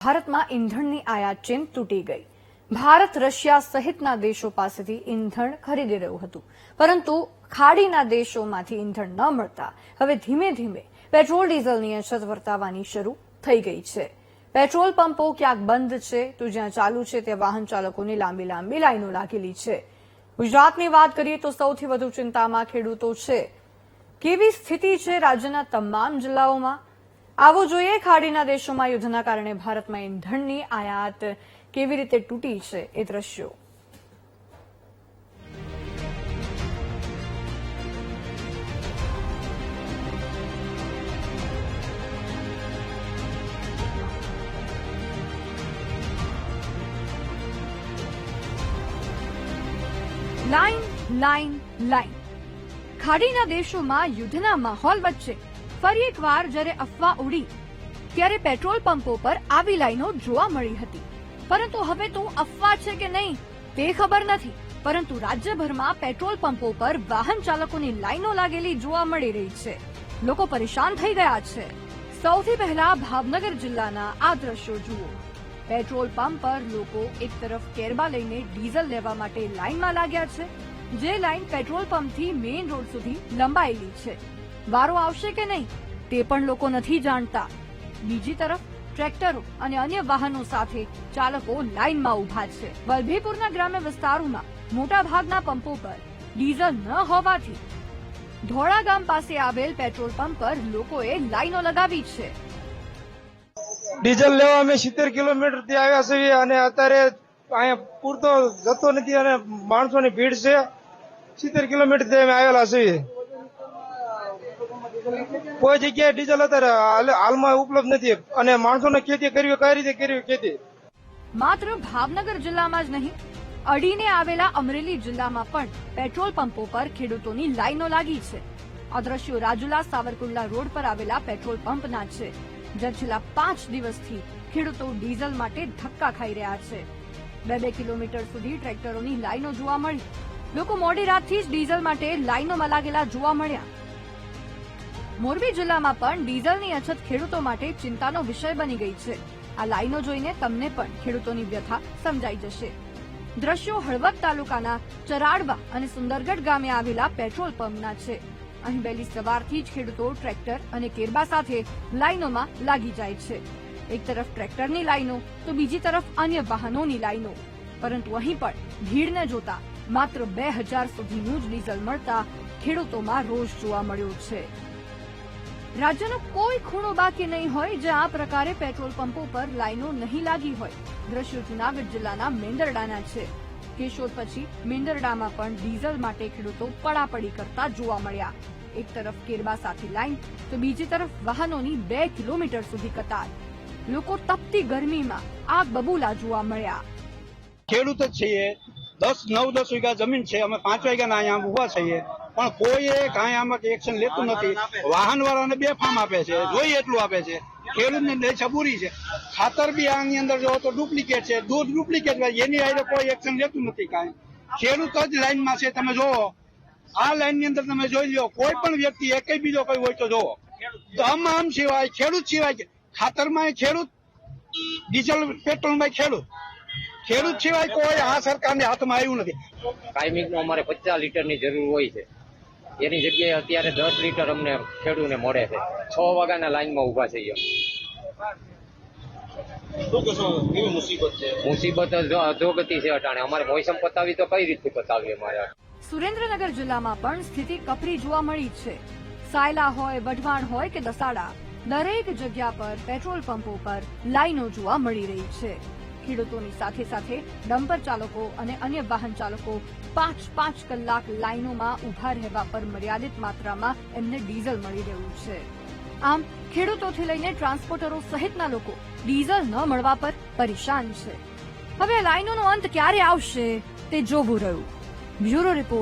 ભારતમાં ઇંધણની આયાત ચેન તૂટી ગઈ. ભારત રશિયા સહિતના દેશો પાસેથી ઇંધણ ખરીદી રહ્યું હતું, પરંતુ ખાડીના દેશોમાંથી ઇંધણ ન મળતા હવે ધીમે ધીમે પેટ્રોલ ડીઝલની અછત વર્તાવાની શરૂ થઈ ગઈ છે. પેટ્રોલ પંપો ક્યાંક બંધ છે તો જ્યાં ચાલુ છે ત્યાં વાહન ચાલકોની લાંબી લાંબી લાઈનો લાગેલી છે. ગુજરાતની વાત કરીએ તો સૌથી વધુ ચિંતામાં ખેડૂતો છે. કેવી સ્થિતિ છે રાજ્યના તમામ જિલ્લાઓમાં? આવો જોઈએ ખાડીના દેશોમાં યુદ્ધના કારણે ભારતમાં ઇંધણની આયાત કેવી રીતે તૂટી છે એ દ્રશ્યો. Line line line. ખાડીના દેશોમાં યુદ્ધના માહોલ વચ્ચે ફરી એકવાર જ્યારે અફવા ઉડી ત્યારે પેટ્રોલ પંપો પર આવી લાઈનો જોવા મળી હતી. પરંતુ હવે તો અફવા છે કે નહીં તે ખબર નથી, પરંતુ રાજ્યભરમાં પેટ્રોલ પંપો પર વાહન ચાલકોની લાઈનો લાગેલી જોવા મળી રહી છે. લોકો પરેશાન થઈ ગયા છે. સૌથી પહેલા ભાવનગર જિલ્લાના આ દ્રશ્યો જુઓ. પેટ્રોલ પંપ પર લોકો એક તરફ કેરબા લઈને ડીઝલ લેવા માટે લાઈનમાં લાગ્યા છે, જે લાઈન પેટ્રોલ પંપથી મેઇન રોડ સુધી લંબાયેલી છે. વારો આવશે કે નહીં તે પણ લોકો નથી જાણતા. બીજી તરફ ટ્રેક્ટરો અને અન્ય વાહનો સાથે ચાલકો લાઈનમાં ઉભા છે. વલભીપુરના ગ્રામ્ય વિસ્તારોમાં મોટાભાગના પંપો પર ડીઝલ ન હોવાથી ધોળા ગામ પાસે આવેલ પેટ્રોલ પંપ પર લોકોએ લાઈનો લગાવી છે. ડીઝલ લેવા અમે 70 કિલોમીટર થી આવ્યા છીએ અને અત્યારે અહીંયા પૂરતો જતો નથી અને માણસોની ભીડ છે. 70 કિલોમીટર થી અમે આવેલા છીએ. કોઈ જગ્યાએ ડીઝલ અત્યારે હાલમાં ઉપલબ્ધ નથી અને માણસોને ખેતી કરવી કઈ રીતે કરવી ખેતી. માત્ર ભાવનગર જિલ્લામાં જ નહીં, અડીને આવેલા અમરેલી જિલ્લામાં પણ પેટ્રોલ પંપો પર ખેડૂતોની લાઈનો લાગી છે. આ દ્રશ્યો રાજુલા સાવરકુંડલા રોડ પર આવેલા પેટ્રોલ પંપના છે, જ્યાં છેલ્લા 5 દિવસથી ખેડૂતો ડીઝલ માટે ધક્કા ખાઈ રહ્યા છે. 2 કિલોમીટર સુધી ટ્રેક્ટરોની લાઈનો જોવા મળી. લોકો મોડી રાતથી જ ડીઝલ માટે લાઈનોમાં લાગેલા જોવા મળ્યા. મોરબી જિલ્લામાં પણ ડીઝલની અછત ખેડૂતો માટે ચિંતાનો વિષય બની ગઈ છે. આ લાઈનો જોઈને તમને પણ ખેડૂતોની વ્યથા સમજાઈ જશે. દ્રશ્યો હળવદ તાલુકાના ચરાડવા અને સુંદરગઢ ગામે આવેલા પેટ્રોલ પંપના છે. અહીં વહેલી સવારથી જ ખેડૂતો ટ્રેક્ટર અને કેરબા સાથે લાઈનોમાં લાગી જાય છે. એક તરફ ટ્રેક્ટરની લાઈનો તો બીજી તરફ અન્ય વાહનોની લાઈનો. પરંતુ અહીં પણ ભીડને જોતા માત્ર 2000 સુધીનું જ ડીઝલ મળતા ખેડૂતોમાં રોષ જોવા મળ્યો છે. રાજ્યનો કોઈ ખૂણો બાકી નહીં હોય જ્યાં આ પ્રકારે પેટ્રોલ પંપો પર લાઈનો નહીં લાગી હોય. દ્રશ્યો જૂનાગઢ જિલ્લાના મેંદરડાના છે. કેશોદ પછી મેંદરડામાં પણ ડીઝલ માટે ખેડૂતો પડાપડી કરતા જોવા મળ્યા. એક તરફ કેરબા સાથે લાઈન તો બીજી તરફ વાહનોની 2 કિલોમીટર સુધી કતાર. લોકો તપતી ગરમીમાં આગ બબૂલા જોવા મળ્યા. ખેડૂત જ છીએ, 9-10 વીઘા જમીન છે. અમે 5 વાગ્યાના અહીંયા ઉભા છીએ, પણ કોઈ કાંઈ આમાંથી એક્શન લેતું નથી. વાહન વાળાને 2 ફાર્મ આપે છે, જોઈએ એટલું આપે છે. ખેડૂતને દશા બુરી છે. ખાતર બી આની અંદર જો તો ડુપ્લિકેટ છે, દૂધ ડુપ્લિકેટ, એની આરે કોઈ એક્શન લેતું નથી. કાંઈ ખેડૂત જ લાઈનમાં છે. તમે જોવો આ લાઈનની અંદર તમે જોઈ લો, કોઈ પણ વ્યક્તિ એક બીજો કોઈ હોય તો જોવો. આમ સિવાય ખેડૂત સિવાય ખાતરમાં ખેડૂત, ડીઝલ પેટ્રોલમાં ખેડૂત સિવાય કોઈ આ સરકારને હાથમાં આવ્યું નથી. કાયમિકનું અમારે 50 લીટરની જરૂર હોય છે, એની જગ્યાએ અત્યારે 10 લીટર અમને ખેડૂતને મળે છે. 6 વાગ્યાના લાઈનમાં ઉભા છીએ. મુસીબત અધોગતિ છે અટાણે. અમારે મોસમ પતાવી તો કઈ રીતે પતાવીએ? અમારે સુરેન્દ્રનગર જિલ્લામાં પણ સ્થિતિ કપરી જોવા મળી છે. સાયલા હોય, વઢવાણ હોય કે દસાડા, દરેક જગ્યા પર પેટ્રોલ પંપો પર લાઈનો જોવા મળી રહી છે. ખેડૂતોની સાથે સાથે ડમ્પર ચાલકો અને અન્ય વાહન ચાલકો 5-5 કલાક લાઈનોમાં ઉભા રહેવા પર મર્યાદિત માત્રામાં એમને ડીઝલ મળી રહ્યું છે. આમ ખેડૂતોથી લઈને ટ્રાન્સપોર્ટરો સહિતના લોકો ડીઝલ ન મળવા પર પરેશાન છે. હવે લાઈનોનો અંત ક્યારે આવશે તે જોવું રહ્યું. Bureau report.